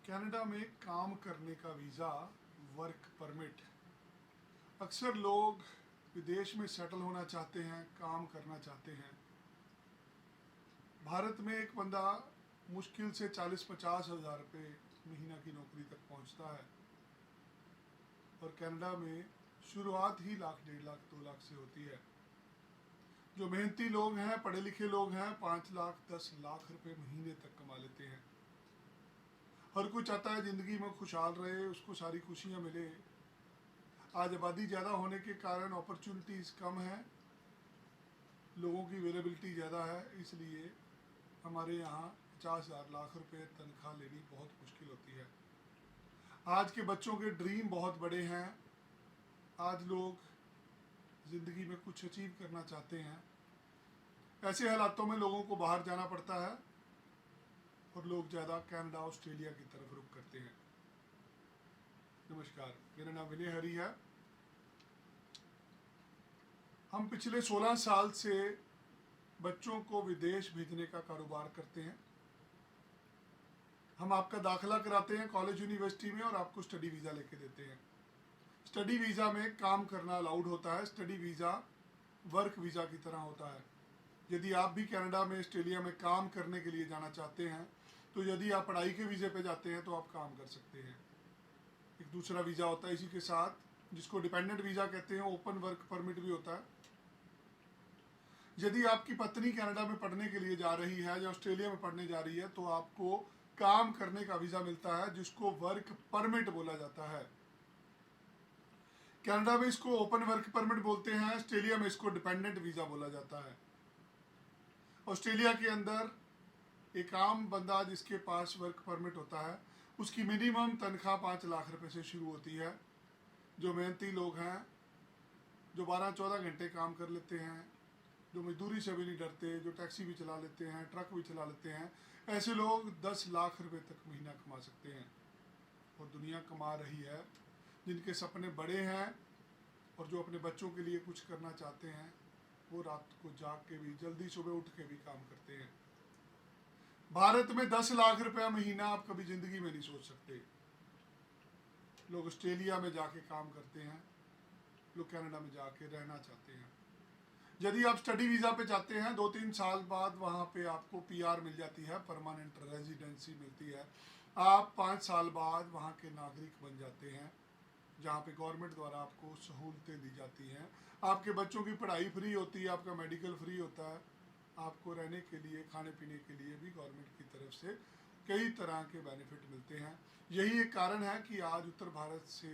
Canada में काम करने का वीज़ा, वर्क परमिट। अक्सर लोग विदेश में सेटल होना चाहते हैं, काम करना चाहते हैं। भारत में एक बंदा मुश्किल से 40-50 हज़ार रुपये महीना की नौकरी तक पहुंचता है और कनाडा में शुरुआत ही लाख, 1.5 लाख, 2 लाख से होती है। जो मेहनती लोग हैं, पढ़े लिखे लोग हैं, 5 लाख, 10 लाख रुपए महीने तक कमा लेते हैं। हर कोई चाहता है ज़िंदगी में खुशहाल रहे, उसको सारी खुशियाँ मिले। आज आबादी ज़्यादा होने के कारण अपॉर्चुनिटीज़ कम हैं, लोगों की अवेलेबिलिटी ज़्यादा है, इसलिए हमारे यहाँ 50,000 लाख रुपए तनख्वाह लेनी बहुत मुश्किल होती है। आज के बच्चों के ड्रीम बहुत बड़े हैं। आज लोग ज़िंदगी में कुछ अचीव करना चाहते हैं। ऐसे हालातों में लोगों को बाहर जाना पड़ता है और लोग ज़्यादा कनाडा, ऑस्ट्रेलिया की तरफ रुख करते हैं। नमस्कार, मेरा नाम विनय हरी है। हम पिछले 16 साल से बच्चों को विदेश भेजने का कारोबार करते हैं। हम आपका दाखिला कराते हैं कॉलेज, यूनिवर्सिटी में और आपको स्टडी वीज़ा लेके देते हैं। स्टडी वीज़ा में काम करना अलाउड होता है। स्टडी वीज़ा वर्क वीज़ा की तरह होता है। यदि आप भी कनाडा में, ऑस्ट्रेलिया में काम करने के लिए जाना चाहते हैं, तो यदि आप पढ़ाई के वीज़े पे जाते हैं तो आप काम कर सकते हैं। एक दूसरा वीज़ा होता है इसी के साथ, जिसको डिपेंडेंट वीज़ा कहते हैं, ओपन वर्क परमिट भी होता है। यदि आपकी पत्नी कनाडा में पढ़ने के लिए जा रही है या ऑस्ट्रेलिया में पढ़ने जा रही है, तो आपको काम करने का वीज़ा मिलता है, जिसको वर्क परमिट बोला जाता है। कनाडा में इसको ओपन वर्क परमिट बोलते हैं, ऑस्ट्रेलिया में इसको डिपेंडेंट वीज़ा बोला जाता है। ऑस्ट्रेलिया के अंदर एक आम बंदा जिसके पास वर्क परमिट होता है, उसकी मिनिमम तनख्वाह 5 लाख रुपए से शुरू होती है। जो मेहनती लोग हैं, जो 12-14 घंटे काम कर लेते हैं, जो मजदूरी से भी नहीं डरते, जो टैक्सी भी चला लेते हैं, ट्रक भी चला लेते हैं, ऐसे लोग 10 लाख रुपए तक महीना कमा सकते हैं। और दुनिया कमा रही है। जिनके सपने बड़े हैं और जो अपने बच्चों के लिए कुछ करना चाहते हैं, वो रात को जाग के भी, जल्दी सुबह उठ के भी काम करते हैं। भारत में 10 लाख रुपया महीना आप कभी ज़िंदगी में नहीं सोच सकते। लोग ऑस्ट्रेलिया में जाके काम करते हैं, लोग कनाडा में जाके रहना चाहते हैं। यदि आप स्टडी वीज़ा पे जाते हैं, 2-3 साल बाद वहाँ पे आपको पीआर मिल जाती है, परमानेंट रेजिडेंसी मिलती है। आप 5 साल बाद वहाँ के नागरिक बन जाते हैं, जहाँ पे गवर्नमेंट द्वारा आपको सहूलतें दी जाती हैं। आपके बच्चों की पढ़ाई फ्री होती है, आपका मेडिकल फ्री होता है, आपको रहने के लिए, खाने पीने के लिए भी गवर्नमेंट की तरफ से कई तरह के बेनिफिट मिलते हैं। यही एक कारण है कि आज उत्तर भारत से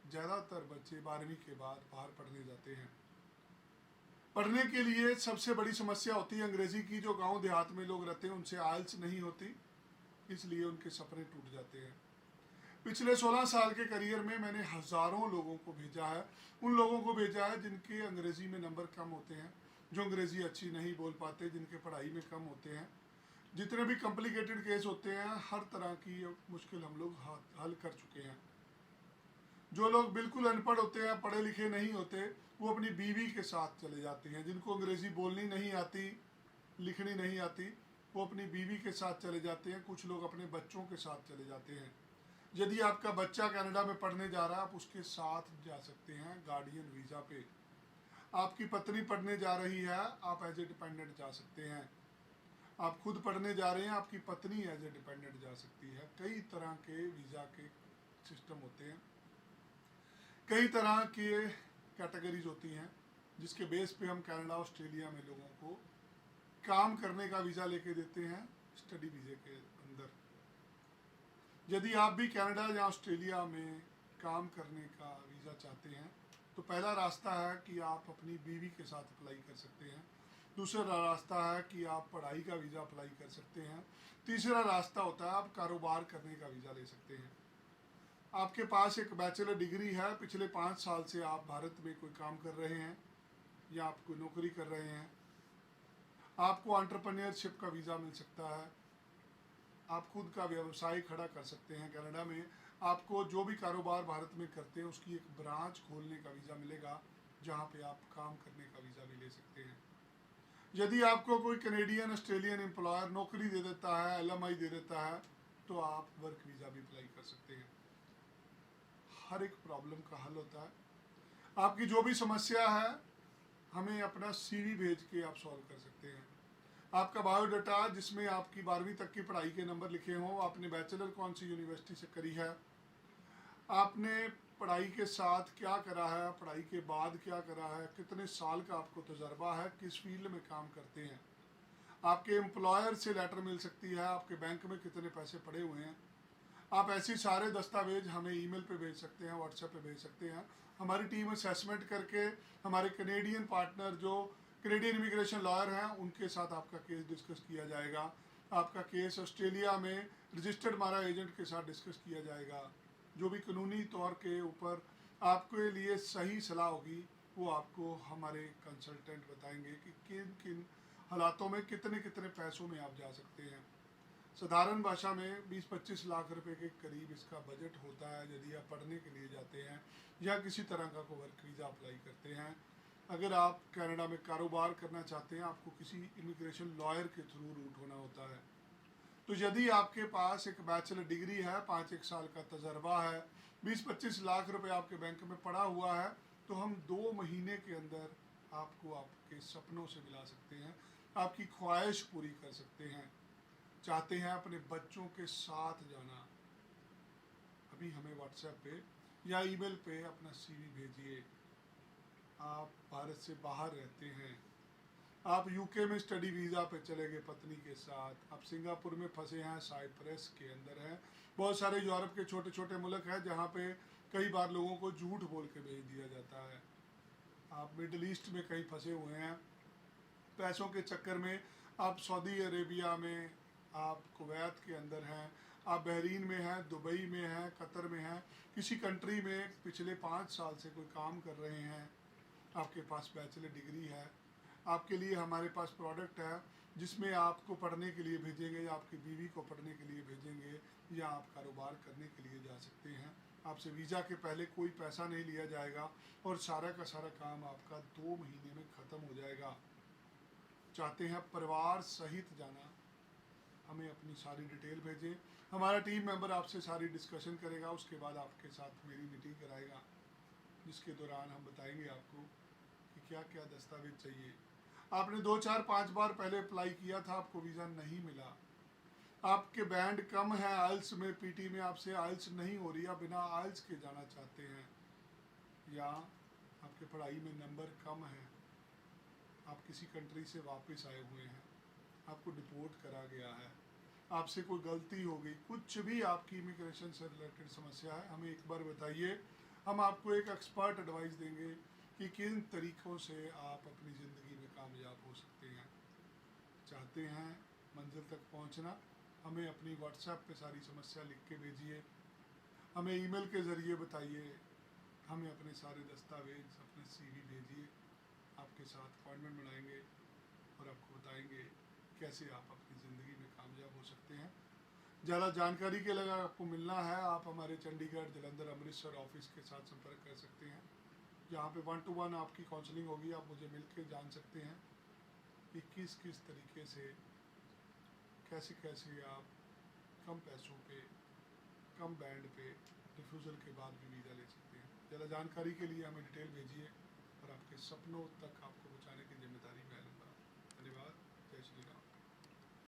ज़्यादातर बच्चे 12वीं के बाद बाहर पढ़ने जाते हैं। पढ़ने के लिए सबसे बड़ी समस्या होती है अंग्रेज़ी की। जो गांव देहात में लोग रहते हैं, उनसे आइल्स नहीं होती, इसलिए उनके सपने टूट जाते हैं। पिछले 16 साल के करियर में मैंने हज़ारों लोगों को भेजा है। उन लोगों को भेजा है जिनके अंग्रेज़ी में नंबर कम होते हैं, जो अंग्रेज़ी अच्छी नहीं बोल पाते, जिनके पढ़ाई में कम होते हैं। जितने भी कॉम्प्लिकेटेड केस होते हैं, हर तरह की मुश्किल हम लोग हल कर चुके हैं। जो लोग बिल्कुल अनपढ़ होते हैं, पढ़े लिखे नहीं होते, वो अपनी बीवी के साथ चले जाते हैं। जिनको अंग्रेज़ी बोलनी नहीं आती, लिखनी नहीं आती, वो अपनी बीवी के साथ चले जाते हैं। कुछ लोग अपने बच्चों के साथ चले जाते हैं। यदि आपका बच्चा कनाडा में पढ़ने जा रहा है, आप उसके साथ जा सकते हैं गार्डियन वीज़ा पे। आपकी पत्नी पढ़ने जा रही है, आप एज ए डिपेंडेंट जा सकते हैं। आप खुद पढ़ने जा रहे हैं, आपकी पत्नी एज ए डिपेंडेंट जा सकती है। कई तरह के वीज़ा के सिस्टम होते हैं, कई तरह के कैटेगरीज होती हैं, जिसके बेस पे हम कनाडा, ऑस्ट्रेलिया में लोगों को काम करने का वीज़ा लेके देते हैं स्टडी वीज़े के अंदर। यदि आप भी कनाडा या ऑस्ट्रेलिया में काम करने का वीज़ा चाहते हैं, तो पहला रास्ता है कि आप अपनी बीवी के साथ अप्लाई कर सकते हैं। दूसरा रास्ता है कि आप पढ़ाई का वीज़ा अप्लाई कर सकते हैं। तीसरा रास्ता होता है आप कारोबार करने का वीज़ा ले सकते हैं। आपके पास एक बैचलर डिग्री है, पिछले 5 साल से आप भारत में कोई काम कर रहे हैं या आप कोई नौकरी कर रहे हैं, आपको एंटरप्रेन्योरशिप का वीज़ा मिल सकता है। आप खुद का व्यवसाय खड़ा कर सकते हैं कनाडा में। आपको जो भी कारोबार भारत में करते हैं, उसकी एक ब्रांच खोलने का वीज़ा मिलेगा, जहाँ पे आप काम करने का वीज़ा भी ले सकते हैं। यदि आपको कोई कनेडियन, ऑस्ट्रेलियन एम्प्लॉयर नौकरी दे देता है, एलएमआई दे देता है, तो आप वर्क वीज़ा भी अप्लाई कर सकते हैं। हर एक प्रॉब्लम का हल होता है। आपकी जो भी समस्या है हमें अपना CV भेज के आप सॉल्व कर सकते हैं। आपका बायोडाटा जिसमें आपकी 12वीं तक की पढ़ाई के नंबर लिखे हों, आपने बैचलर कौन सी यूनिवर्सिटी से करी है, आपने पढ़ाई के साथ क्या करा है, पढ़ाई के बाद क्या करा है, कितने साल का आपको तजर्बा है, किस फील्ड में काम करते हैं, आपके एम्प्लॉयर से लेटर मिल सकती है, आपके बैंक में कितने पैसे पड़े हुए हैं। आप ऐसे सारे दस्तावेज हमें ईमेल पे भेज सकते हैं, व्हाट्सएप पे भेज सकते हैं। हमारी टीम असेसमेंट करके हमारे कनेडियन पार्टनर जो कनेडियन इमिग्रेशन लॉयर हैं उनके साथ आपका केस डिस्कस किया जाएगा। आपका केस ऑस्ट्रेलिया में रजिस्टर्ड मारा एजेंट के साथ डिस्कस किया जाएगा। जो भी कानूनी तौर के ऊपर आपके लिए सही सलाह होगी वो आपको हमारे कंसल्टेंट बताएंगे कि किन किन हालातों में कितने कितने पैसों में आप जा सकते हैं। साधारण भाषा में 20-25 लाख रुपए के करीब इसका बजट होता है यदि आप पढ़ने के लिए जाते हैं या किसी तरह का कोई वर्क वीज़ा अप्लाई करते हैं। अगर आप कनाडा में कारोबार करना चाहते हैं आपको किसी इमिग्रेशन लॉयर के थ्रू रूट होना होता है। तो यदि आपके पास एक बैचलर डिग्री है, 5-1 साल का तजर्बा है, 20-25 लाख रुपए आपके बैंक में पड़ा हुआ है, तो हम 2 महीने के अंदर आपको आपके सपनों से मिला सकते हैं, आपकी ख्वाहिश पूरी कर सकते हैं। चाहते हैं अपने बच्चों के साथ जाना, अभी हमें व्हाट्सएप पे या ईमेल पे अपना CV भेजिए। आप भारत से बाहर रहते हैं, आप UK में स्टडी वीज़ा पे चले गए पत्नी के साथ, आप सिंगापुर में फंसे हैं, साइप्रस के अंदर हैं, बहुत सारे यूरोप के छोटे छोटे मुल्क हैं जहाँ पे कई बार लोगों को झूठ बोल के भेज दिया जाता है। आप मिडल ईस्ट में कहीं फंसे हुए हैं पैसों के चक्कर में, आप सऊदी अरेबिया में, आप कुवैत के अंदर हैं, आप बहरीन में हैं, दुबई में हैं, कतर में हैं, किसी कंट्री में पिछले 5 साल से कोई काम कर रहे हैं, आपके पास बैचलर डिग्री है, आपके लिए हमारे पास प्रोडक्ट है जिसमें आपको पढ़ने के लिए भेजेंगे या आपकी बीवी को पढ़ने के लिए भेजेंगे या आप कारोबार करने के लिए जा सकते हैं। आपसे वीज़ा के पहले कोई पैसा नहीं लिया जाएगा और सारा का सारा काम आपका 2 महीने में ख़त्म हो जाएगा। चाहते हैं परिवार सहित जाना, हमें अपनी सारी डिटेल भेजें, हमारा टीम मेंबर आपसे सारी डिस्कशन करेगा, उसके बाद आपके साथ मेरी मीटिंग कराएगा जिसके दौरान हम बताएंगे आपको कि क्या क्या दस्तावेज चाहिए। आपने 2-4-5 बार पहले अप्लाई किया था, आपको वीज़ा नहीं मिला, आपके बैंड कम है आइल्स में, PT में आपसे आइल्स नहीं हो रही, आप बिना आइल्स के जाना चाहते हैं, या आपके पढ़ाई में नंबर कम है, आप किसी कंट्री से वापस आए हुए हैं, आपको डिपोर्ट करा गया है, आपसे कोई गलती हो गई, कुछ भी आपकी इमिग्रेशन से रिलेटेड समस्या है, हमें एक बार बताइए। हम आपको एक एक्सपर्ट एडवाइस देंगे कि किन तरीक़ों से आप अपनी ज़िंदगी में कामयाब हो सकते हैं। चाहते हैं मंजिल तक पहुंचना, हमें अपनी व्हाट्सएप पे सारी समस्या लिख के भेजिए, हमें ईमेल के ज़रिए बताइए, हमें अपने सारे दस्तावेज, अपने CV भेजिए, आपके साथ अपॉइंटमेंट बनाएंगे और आपको बताएंगे कैसे आप अपनी ज़िंदगी में कामयाब हो सकते हैं। ज़्यादा जानकारी के लिए आपको मिलना है, आप हमारे चंडीगढ़, जलंधर, अमृतसर ऑफिस के साथ संपर्क कर सकते हैं, जहाँ पे 1-to-1 आपकी काउंसलिंग होगी। आप मुझे मिल के जान सकते हैं कि किस किस तरीके से कैसे कैसे आप कम पैसों पे, कम बैंड पे रिफ्यूज़ल के बाद भी वीज़ा ले सकते हैं। ज़्यादा जानकारी के लिए हमें डिटेल भेजिए और आपके सपनों तक आपको पहुँचाने की जिम्मेदारी मैं लूँगा। धन्यवाद। जय श्री राम।